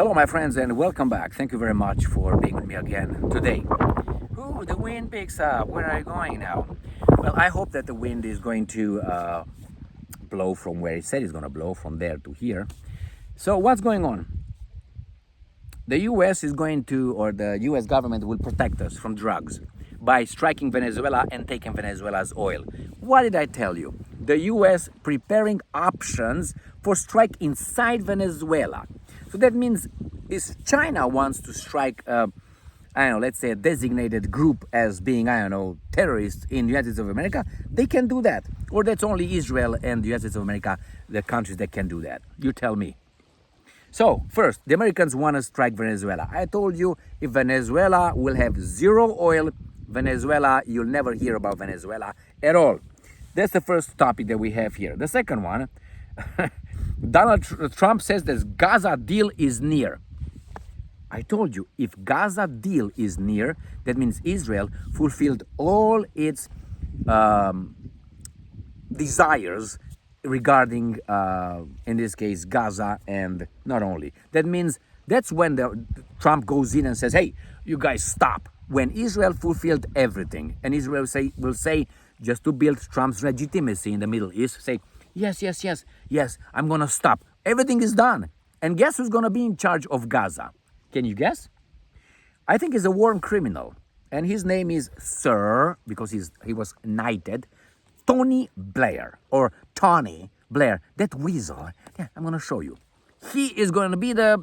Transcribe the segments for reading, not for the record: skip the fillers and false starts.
Hello, my friends, and welcome back. Thank you very much for being with me again today. Ooh, the wind picks up. Where are you going now? Well, I hope that the wind is going to blow from where it said it's going to blow, from there to here. So, what's going on? The US is going to, or the US government will protect us from drugs by striking Venezuela and taking Venezuela's oil. What did I tell you? The US preparing options for strike inside Venezuela. So that means if China wants to strike, let's say a designated group as being, terrorists in the United States of America, they can do that. Or that's only Israel and the United States of America, the countries that can do that. You tell me. So, first, the Americans want to strike Venezuela. I told you, if Venezuela will have zero oil, Venezuela, you'll never hear about Venezuela at all. That's the first topic that we have here. The second one, Donald Trump says that Gaza deal is near. I told you, if Gaza deal is near, that means Israel fulfilled all its desires regarding, in this case, Gaza, and not only. That means that's when Trump goes in and says, hey, you guys stop. When Israel fulfilled everything, and Israel will say, just to build Trump's legitimacy in the Middle East, say, yes, I'm going to stop. Everything is done. And guess who's going to be in charge of Gaza? Can you guess? I think he's a war criminal. And his name is Sir, because he was knighted, Tony Blair, or Tony Blair, that weasel. Yeah, I'm going to show you. He is going to be the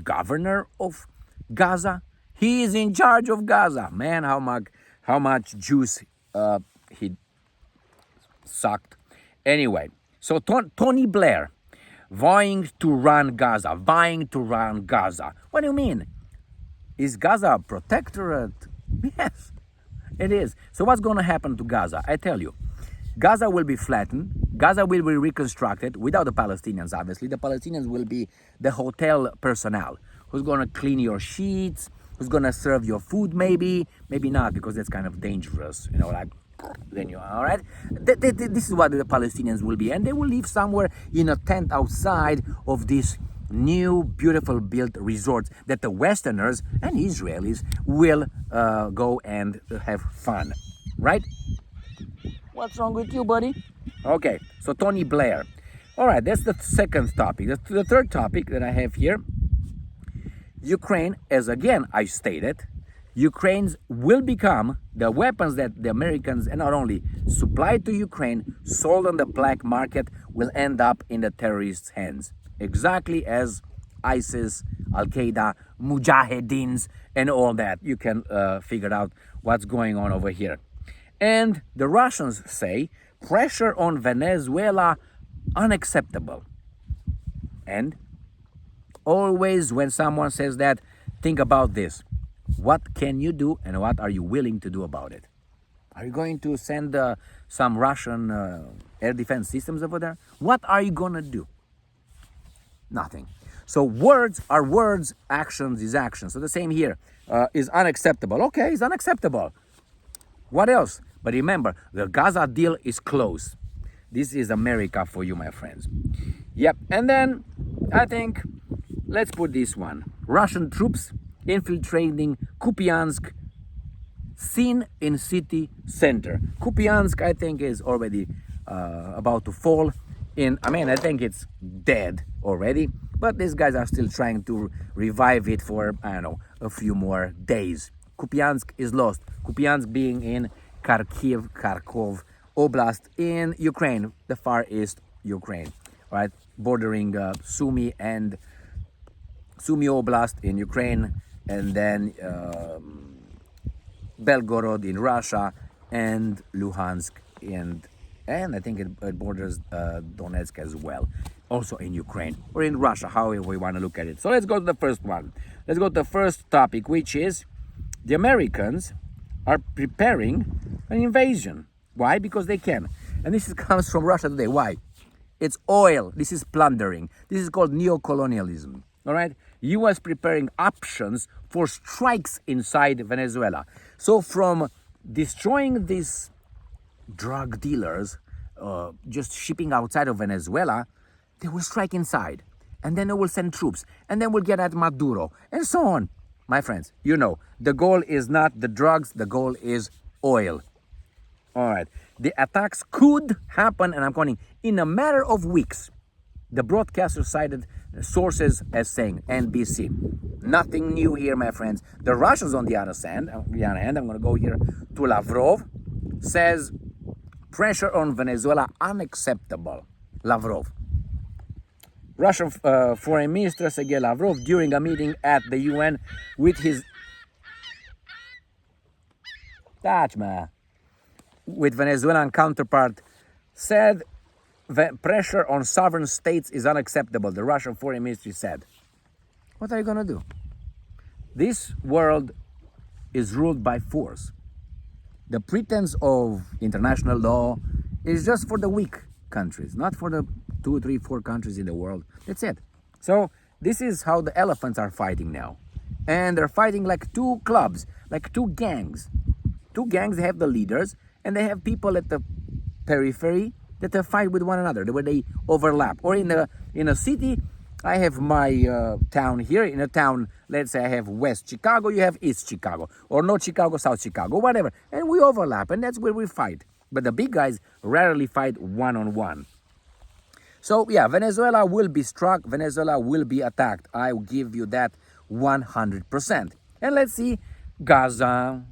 governor of Gaza. He is in charge of Gaza. Man, how much juice he sucked. Anyway, so Tony Blair vying to run Gaza. What do you mean? Is Gaza a protectorate? Yes, it is. So what's going to happen to Gaza? I tell you, Gaza will be flattened. Gaza will be reconstructed without the Palestinians, obviously. The Palestinians will be the hotel personnel who's going to clean your sheets, who's going to serve your food, maybe not, because that's kind of dangerous, then you are, all right? This is what the Palestinians will be, and they will live somewhere in a tent outside of this new, beautiful built resorts that the Westerners and Israelis will go and have fun, right? What's wrong with you, buddy? Okay, so Tony Blair. All right, that's the second topic. The third topic that I have here, Ukraine, as again I stated, Ukraine will become the weapons that the Americans, and not only supplied to Ukraine, sold on the black market, will end up in the terrorists' hands. Exactly as ISIS, Al-Qaeda, Mujahideens, and all that. You can figure out what's going on over here. And the Russians say pressure on Venezuela unacceptable. And always when someone says that, think about this. What can you do and what are you willing to do about it? Are you going to send some Russian air defense systems over there? What are you going to do? Nothing. So words are words, actions is action. So the same here is unacceptable. Okay, it's unacceptable. What else? But remember, the Gaza deal is closed. This is America for you, my friends. Yep, and then I think, let's put this one. Russian troops infiltrating Kupyansk, seen in city center. Kupyansk, I think, is already about to fall in. I think it's dead already, but these guys are still trying to revive it for, a few more days. Kupyansk is lost. Kupyansk being in Kharkov Oblast in Ukraine, the far east Ukraine, right? Bordering Sumy Oblast in Ukraine, and then Belgorod in Russia, and Luhansk, and I think it borders Donetsk as well, also in Ukraine, or in Russia, however we want to look at it. So let's go to the first one. Let's go to the first topic, which is the Americans are preparing an invasion. Why? Because they can. And this comes from Russia today. Why? It's oil. This is plundering. This is called neocolonialism. All right? U.S. preparing options for strikes inside Venezuela. So from destroying these drug dealers, just shipping outside of Venezuela, they will strike inside. and then they will send troops, and then we'll get at Maduro, and so on. My friends, you know, the goal is not the drugs, the goal is oil. All right, the attacks could happen, and I'm quoting, in a matter of weeks. The broadcaster cited sources as saying, NBC. Nothing new here, my friends. The Russians, on the other hand, I'm going to go here to Lavrov, says pressure on Venezuela unacceptable. Lavrov. Russian Foreign Minister Sergei Lavrov, during a meeting at the UN with his Venezuelan counterpart, said pressure on sovereign states is unacceptable, the Russian Foreign Ministry said. What are you going to do? This world is ruled by force. The pretense of international law is just for the weak countries, not for the 2, 3, 4 countries in the world. That's it. So this is how the elephants are fighting now. And they're fighting like two clubs, like two gangs. Two gangs, they have the leaders, and they have people at the periphery that they fight with one another, where they overlap. Or in a city, I have my town here. In a town, let's say I have West Chicago, you have East Chicago, or North Chicago, South Chicago, whatever. And we overlap, and that's where we fight. But the big guys rarely fight one-on-one. So yeah, Venezuela will be struck, Venezuela will be attacked. I will give you that 100%. And let's see, Gaza,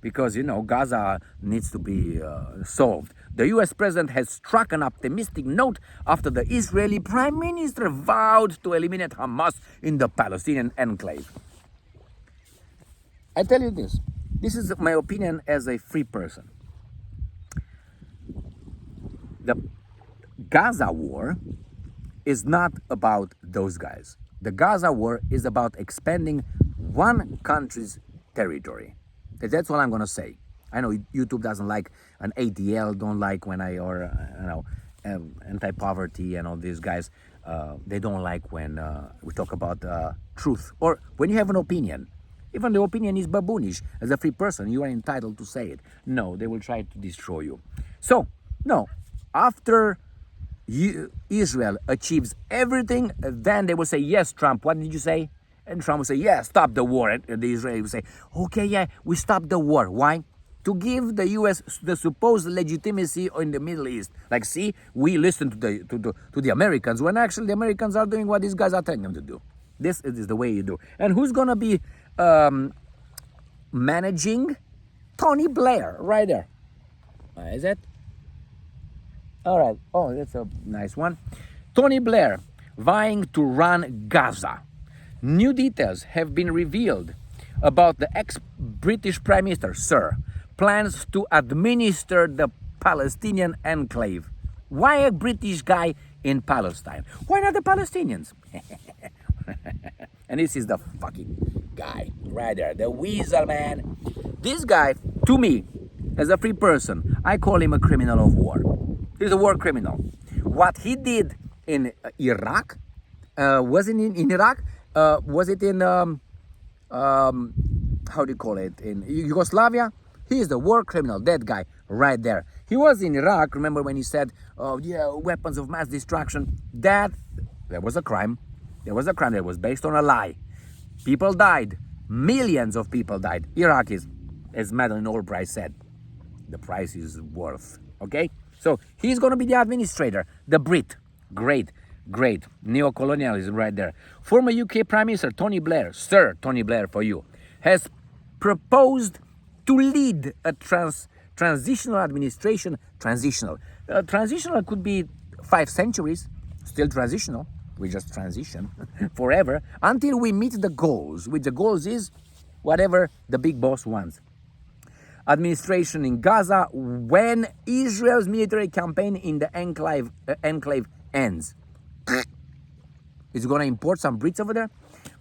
because, you know, Gaza needs to be solved. The US president has struck an optimistic note after the Israeli prime minister vowed to eliminate Hamas in the Palestinian enclave. I tell you this is my opinion as a free person. The Gaza war is not about those guys. The Gaza war is about expanding one country's territory. That's what I'm going to say. I know YouTube doesn't like, an ADL don't like when anti-poverty and all these guys, they don't like when we talk about truth, or when you have an opinion. Even the opinion is baboonish. As a free person, you are entitled to say it. No, they will try to destroy you. So, no, after Israel achieves everything, then they will say, yes, Trump, what did you say? And Trump will say, yeah, stop the war. And the Israelis will say, okay, yeah, we stopped the war. Why? To give the U.S. the supposed legitimacy in the Middle East. Like, see, we listen to the Americans, when actually the Americans are doing what these guys are telling them to do. This is the way you do. And who's going to be managing? Tony Blair, right there. Is it? All right. Oh, that's a nice one. Tony Blair vying to run Gaza. New details have been revealed about the ex-British Prime Minister, Sir, plans to administer the Palestinian enclave. Why a British guy in Palestine? Why not the Palestinians? And this is the fucking guy right there, the weasel, man. This guy, to me, as a free person, I call him a criminal of war. He's a war criminal. What he did in Iraq, was it in Iraq? Was it in, how do you call it, in Yugoslavia? He is the war criminal, that guy right there. He was in Iraq, remember when he said, oh yeah, weapons of mass destruction. There was a crime. There was a crime that was based on a lie. People died. Millions of people died. Iraq is, as Madeleine Albright said, the price is worth, okay? So he's going to be the administrator, the Brit. Great, great. Neo-colonialism right there. Former UK Prime Minister Tony Blair, Sir Tony Blair for you, has proposed to lead a transitional administration. Transitional could be 5 centuries, still transitional. We just transition forever until we meet the goals, which the goals is whatever the big boss wants. Administration in Gaza when Israel's military campaign in the enclave ends. Is it going to import some Brits over there?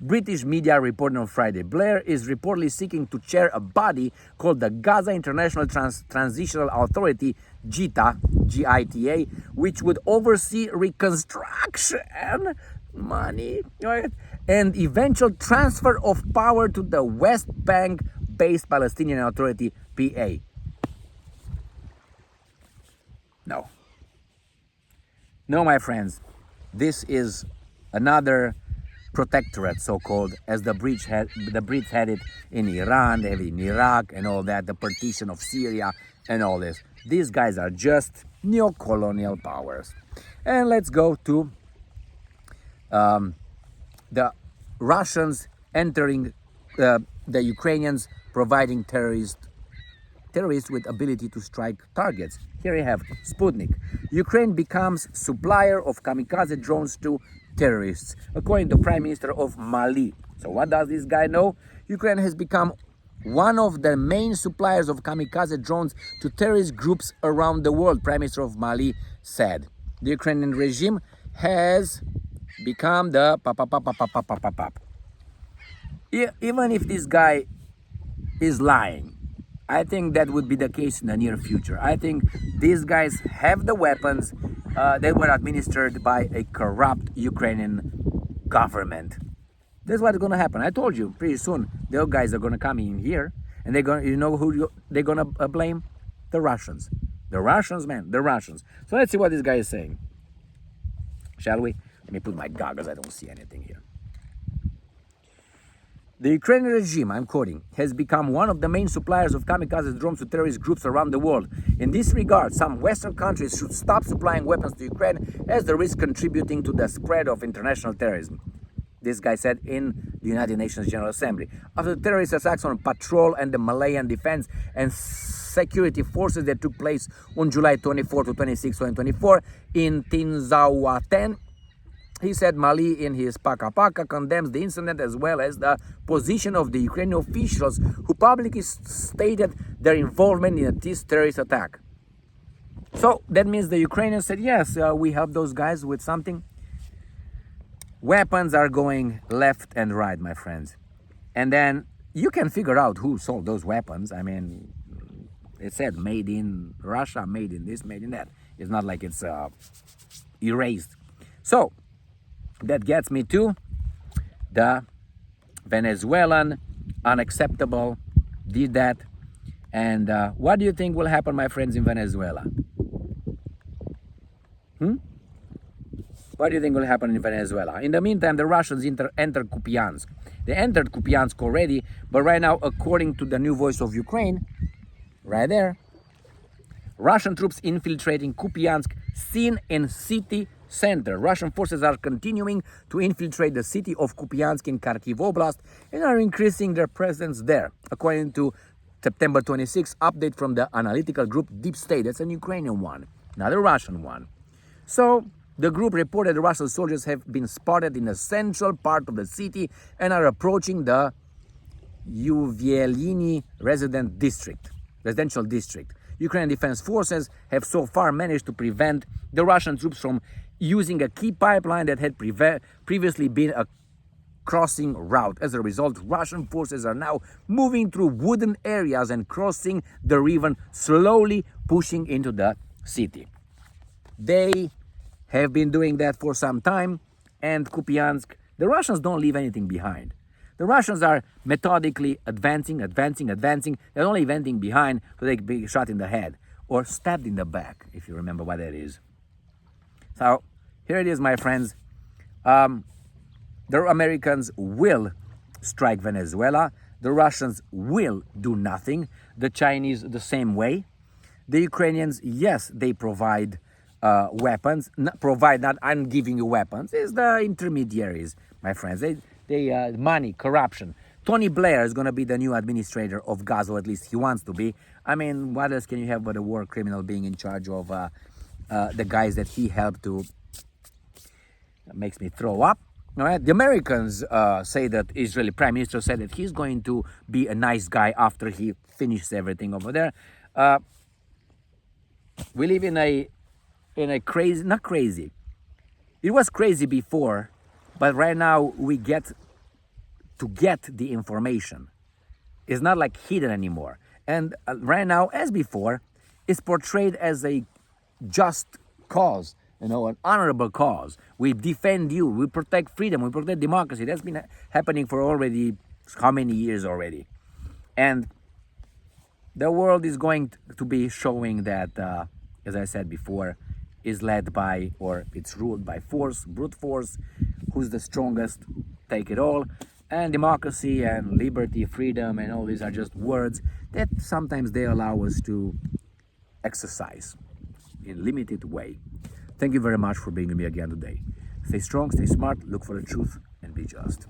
British media reported on Friday, Blair is reportedly seeking to chair a body called the Gaza International Transitional Authority, GITA, G-I-T-A, which would oversee reconstruction, money, right, and eventual transfer of power to the West Bank-based Palestinian Authority, PA. No. No, my friends, this is another protectorate, so-called, as the Brits had it in Iran, they have it in Iraq and all that, the partition of Syria and all this. These guys are just neo-colonial powers. And let's go to the Russians entering the Ukrainians, providing terrorists with ability to strike targets. Here you have Sputnik. Ukraine becomes supplier of kamikaze drones to terrorists, according to Prime Minister of Mali. So what does this guy know? Ukraine has become one of the main suppliers of kamikaze drones to terrorist groups around the world, Prime Minister of Mali said. The Ukrainian regime has become the Even if this guy is lying, I think that would be the case in the near future. I think these guys have the weapons that were administered by a corrupt Ukrainian government. That's what's going to happen. I told you, pretty soon, those guys are going to come in here, and they're going to, you know who they're going to blame? The Russians. The Russians, man, the Russians. So let's see what this guy is saying. Shall we? Let me put my goggles, I don't see anything here. The Ukrainian regime, I'm quoting, has become one of the main suppliers of kamikaze drones to terrorist groups around the world. In this regard, some Western countries should stop supplying weapons to Ukraine as the risk contributing to the spread of international terrorism. This guy said in the United Nations General Assembly. After the terrorist attacks on Patrol and the Malayan Defense and Security Forces that took place on July 24 to 26, 2024 in Tinzaouaten, he said Mali in his Paka Paka condemns the incident as well as the position of the Ukrainian officials who publicly stated their involvement in this terrorist attack. So that means the Ukrainians said, yes, we help those guys with something. Weapons are going left and right, my friends. And then you can figure out who sold those weapons. I mean, it said made in Russia, made in this, made in that. It's not like it's erased. So that gets me to the Venezuelan, unacceptable, did that. And what do you think will happen, my friends, in Venezuela? What do you think will happen in Venezuela? In the meantime, the Russians entered Kupyansk. They entered Kupyansk already, but right now, according to the new voice of Ukraine, right there, Russian troops infiltrating Kupyansk, seen in city center. Russian forces are continuing to infiltrate the city of Kupyansk in Kharkiv Oblast and are increasing their presence there, according to September 26 update from the analytical group Deep State. That's an Ukrainian one, not a Russian one. So the group reported the Russian soldiers have been spotted in the central part of the city and are approaching the Uvyelini residential district. Ukrainian defense forces have so far managed to prevent the Russian troops from using a key pipeline that had previously been a crossing route. As a result, Russian forces are now moving through wooden areas and crossing the river, slowly pushing into the city. They have been doing that for some time, and Kupyansk, the Russians don't leave anything behind. The Russians are methodically advancing. They're only advancing behind so they can be shot in the head or stabbed in the back, if you remember what that is. So here it is, my friends. The Americans will strike Venezuela. The Russians will do nothing. The Chinese the same way. The Ukrainians, yes, they provide weapons. I'm giving you weapons. It's the intermediaries, my friends. They money, corruption. Tony Blair is going to be the new administrator of Gaza, or at least he wants to be. I mean, what else can you have but a war criminal being in charge of the guys that he helped to? That makes me throw up. All right. The Americans say that Israeli Prime Minister said that he's going to be a nice guy after he finishes everything over there. We live in a crazy, not crazy. It was crazy before, but right now we get the information. It's not like hidden anymore. And right now, as before, it's portrayed as a just cause, an honorable cause. We defend you, we protect freedom, we protect democracy. That's been happening for already how many years already. And the world is going to be showing that, as I said before, is led by, or it's ruled by force, brute force. Who's the strongest, take it all. And democracy and liberty, freedom, and all these are just words that sometimes they allow us to exercise in limited way. Thank you very much for being with me again today. Stay strong, stay smart, look for the truth, and be just.